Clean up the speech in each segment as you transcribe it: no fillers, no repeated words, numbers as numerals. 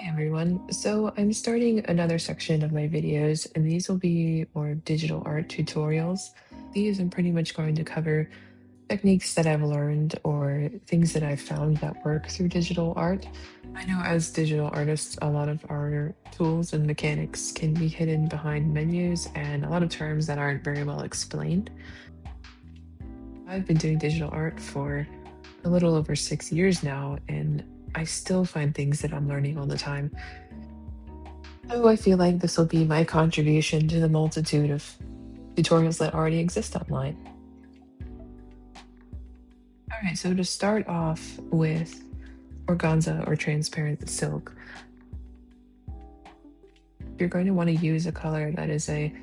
Hey everyone. So I'm starting another section of my videos, and these will be more digital art tutorials. These I'm pretty much going to cover techniques that I've learned or things that I've found that work through digital art. I know as digital artists, a lot of our tools and mechanics can be hidden behind menus and a lot of terms that aren't very well explained. I've been doing digital art for a little over 6 years now, and I still find things that I'm learning all the time. So I feel like this will be my contribution to the multitude of tutorials that already exist online. All right, so to start off with organza or transparent silk, you're going to want to use a color that is a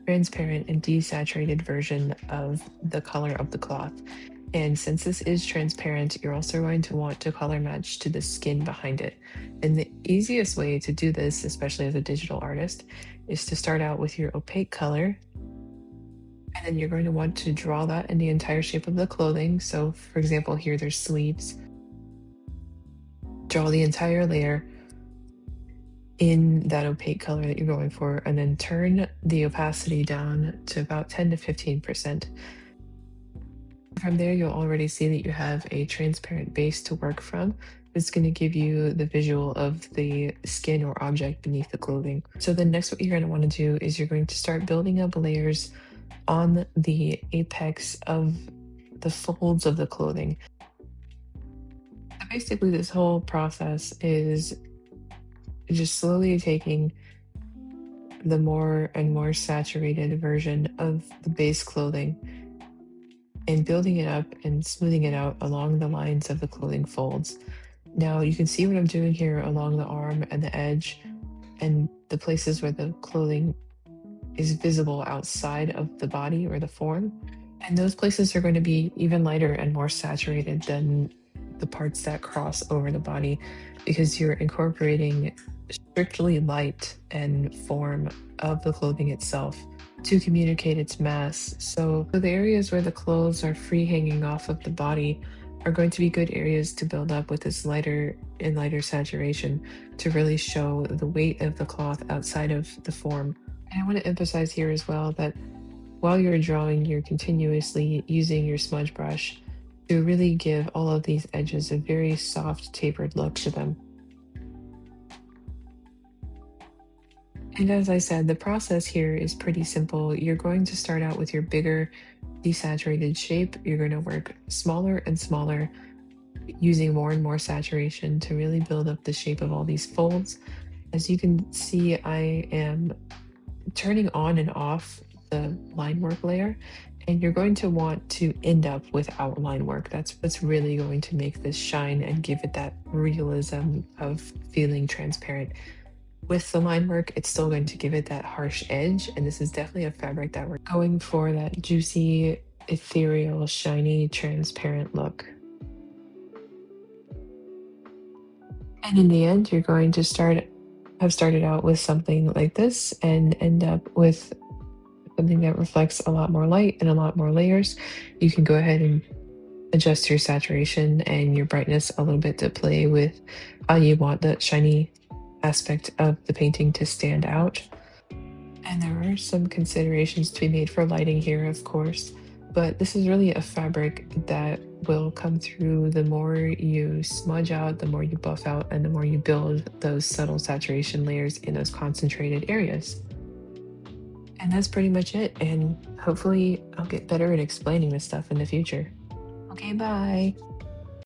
transparent and desaturated version of the color of the cloth. And since this is transparent, you're also going to want to color match to the skin behind it. And the easiest way to do this, especially as a digital artist, is to start out with your opaque color. And then you're going to want to draw that in the entire shape of the clothing. So for example, here there's sleeves. Draw the entire layer in that opaque color that you're going for, and then turn the opacity down to about 10 to 15%. From there, you'll already see that you have a transparent base to work from. It's going to give you the visual of the skin or object beneath the clothing. So then next, what you're going to want to do is you're going to start building up layers on the apex of the folds of the clothing. So basically, this whole process is just slowly taking the more and more saturated version of the base clothing and building it up and smoothing it out along the lines of the clothing folds. Now you can see what I'm doing here along the arm and the edge and the places where the clothing is visible outside of the body or the form. And those places are going to be even lighter and more saturated than the parts that cross over the body because you're incorporating strictly light and form of the clothing itself to communicate its mass. So the areas where the clothes are free hanging off of the body are going to be good areas to build up with this lighter and lighter saturation to really show the weight of the cloth outside of the form. And I want to emphasize here as well that while you're drawing, you're continuously using your smudge brush to really give all of these edges a very soft, tapered look to them. And as I said, the process here is pretty simple. You're going to start out with your bigger desaturated shape. You're going to work smaller and smaller, using more and more saturation to really build up the shape of all these folds. As you can see, I am turning on and off the line work layer, and you're going to want to end up without line work. That's what's really going to make this shine and give it that realism of feeling transparent. With the line work, it's still going to give it that harsh edge, and this is definitely a fabric that we're going for that juicy, ethereal, shiny, transparent look. And in the end, you're going to have started out with something like this and end up with something that reflects a lot more light and a lot more layers. You can go ahead and adjust your saturation and your brightness a little bit to play with how you want the shiny aspect of the painting to stand out. And there are some considerations to be made for lighting here, of course, but this is really a fabric that will come through the more you smudge out, the more you buff out, and the more you build those subtle saturation layers in those concentrated areas. And that's pretty much it. And hopefully I'll get better at explaining this stuff in the future. Okay, bye.